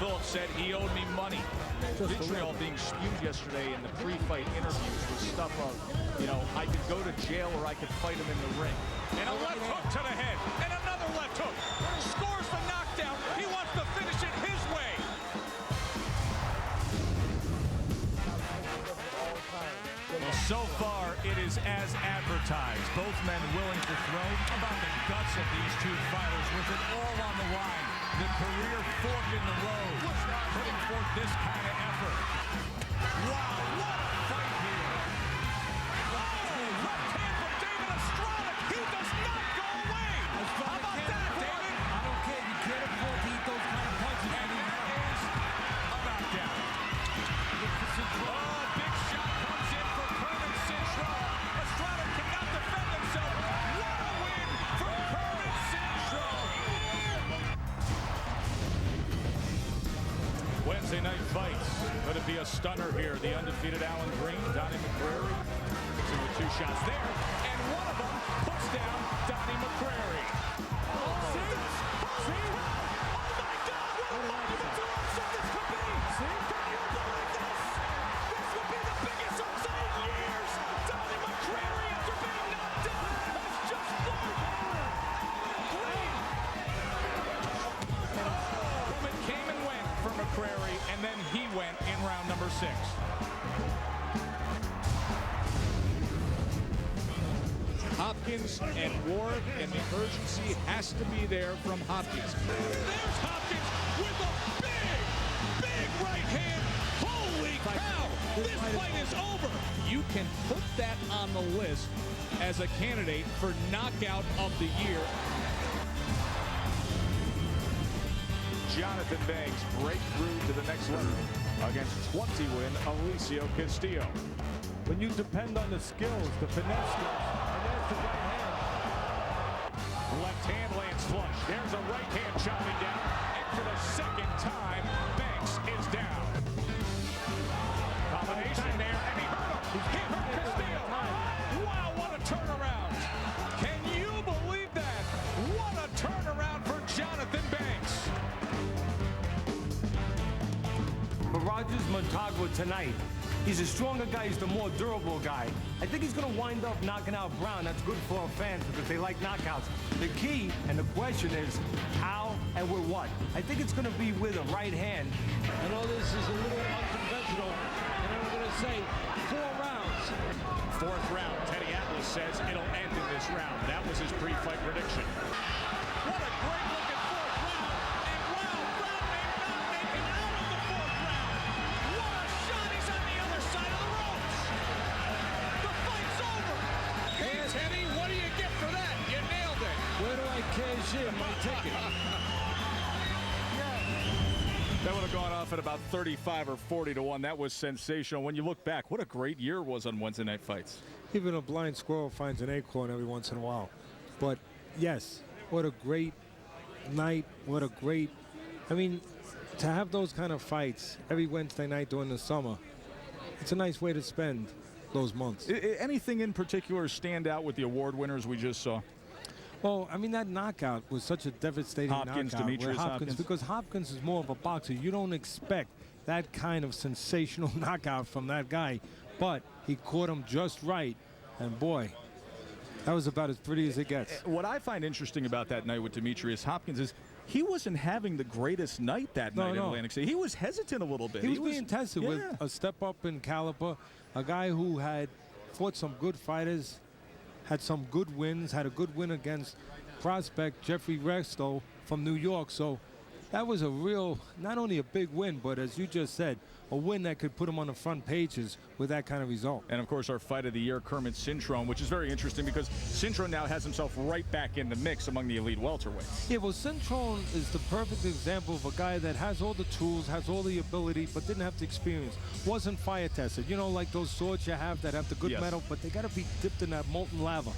Phillips said he owed me money. Vitriol being spewed yesterday in the pre-fight interviews was stuff of, you know, I could go to jail or I could fight him in the ring. And a left hook to the head, and another left hook. Scores the knockdown. He wants to finish it his way. Well, so far, it is as advertised. Both men willing to throw. About the guts of these two fighters with it all on the line. The career fork in the road, putting forth this kind of effort. Wow, what a fight here. Oh, left hand from David Estrada. He does not go away. How about that, David? I don't care. You can't afford to eat those kind of punches. And that is a knockdown. Oh, big shot comes in for Kermit Cintron. Estrada cannot defend himself. What a win for Kermit Cintron. Wednesday night fights. Could it be a stunner here? The undefeated Alan Green, Donnie McCrary, mixing with two shots there, and one of them puts down Donnie McCrary. And then he went in round number 6. Hopkins and Warwick, and the urgency has to be there from Hopkins. There's Hopkins with a big right hand. Holy cow! This fight is over. You can put that on the list as a candidate for knockout of the year. Jonathan Banks break through to the next level against 20-win Alicio Castillo. When you depend on the skills, the finesse skills, and there's the right hand. Left hand lands flush. There's a right hand chopping down. And for the second time, Banks is down. Combination there, and he hurt him. He hurt Castillo. Wow, what a turnaround. Can you believe that? What a turnaround for Jonathan Banks. For Rogers Montagua tonight, he's a stronger guy, he's the more durable guy. I think he's going to wind up knocking out Brown. That's good for our fans because they like knockouts. The key and the question is how and with what. I think it's going to be with a right hand. I know this is a little unconventional, and I'm going to say 4 rounds. 4th round, Teddy Atlas says it'll end in this round. That was his pre-fight prediction. What a great looking 4th round. And wow, Brown may not make it out of the 4th round. What a shot. He's on the other side of the ropes. The fight's over. Hey, Teddy, what do you get for that? You nailed it. Where do I cash in my ticket? That would have gone off at about 35 or 40 to 1. That was sensational. When you look back, what a great year it was on Wednesday night fights. Even a blind squirrel finds an acorn every once in a while. But yes, what a great night. What a great, I mean, to have those kind of fights every Wednesday night during the summer, it's a nice way to spend those months. Anything in particular stand out with the award winners we just saw? Well, I mean, that knockout was such a devastating Hopkins, knockout. Demetrius Hopkins. Because Hopkins is more of a boxer. You don't expect that kind of sensational knockout from that guy. But he caught him just right. And, boy, that was about as pretty as it gets. What I find interesting about that night with Demetrius Hopkins is he wasn't having the greatest night that night in Atlantic City. He was hesitant a little bit. He was being tested with a step up in caliber, a guy who had fought some good fighters, had some good wins, had a good win against prospect Jeffrey Resto from New York. So that was a real, not only a big win, but as you just said, a win that could put him on the front pages with that kind of result. And, of course, our fight of the year, Kermit Cintron, which is very interesting because Cintron now has himself right back in the mix among the elite welterweights. Yeah, well, Cintron is the perfect example of a guy that has all the tools, has all the ability, but didn't have the experience. Wasn't fire tested. You know, like those swords you have that have the good metal, but they got to be dipped in that molten lava.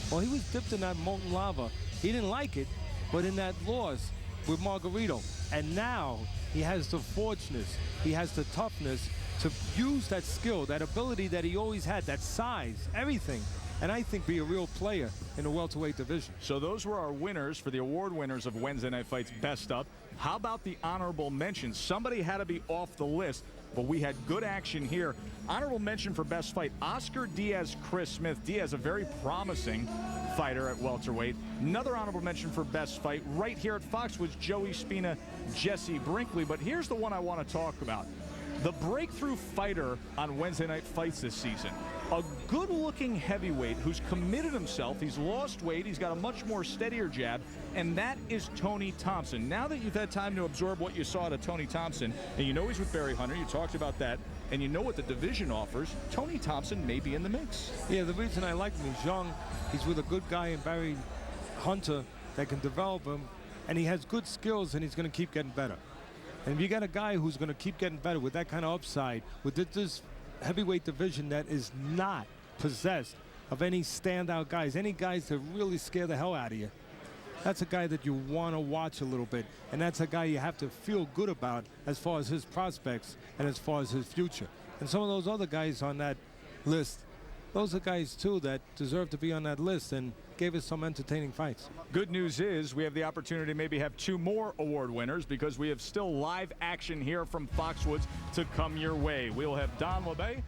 Well, he was dipped in that molten lava. He didn't like it, but in that loss with Margarito. And now he has the fortness, he has the toughness to use that skill, that ability that he always had, that size, everything, and I think be a real player in the welterweight division. So those were our winners for the award winners of Wednesday Night Fights Best Up. How about the honorable mention? Somebody had to be off the list, but we had good action here. Honorable mention for best fight, Oscar Diaz, Chris Smith. Diaz, a very promising fighter at welterweight. Another honorable mention for best fight right here at Fox was Joey Spina, Jesse Brinkley. But here's the one I want to talk about. The breakthrough fighter on Wednesday Night Fights this season. A good-looking heavyweight who's committed himself. He's lost weight. He's got a much more steadier jab, and that is Tony Thompson. Now that you've had time to absorb what you saw out of Tony Thompson, and you know he's with Barry Hunter, you talked about that, and you know what the division offers, Tony Thompson may be in the mix. Yeah, the reason I like him, he's young. He's with a good guy in Barry Hunter that can develop him, and he has good skills, and he's going to keep getting better. And if you got a guy who's going to keep getting better with that kind of upside, with this heavyweight division that is not possessed of any standout guys, any guys that really scare the hell out of you, that's a guy that you want to watch a little bit. And that's a guy you have to feel good about as far as his prospects and as far as his future. And some of those other guys on that list, those are guys, too, that deserve to be on that list and gave us some entertaining fights. Good news is we have the opportunity to maybe have 2 more award winners because we have still live action here from Foxwoods to come your way. We'll have Don LeBay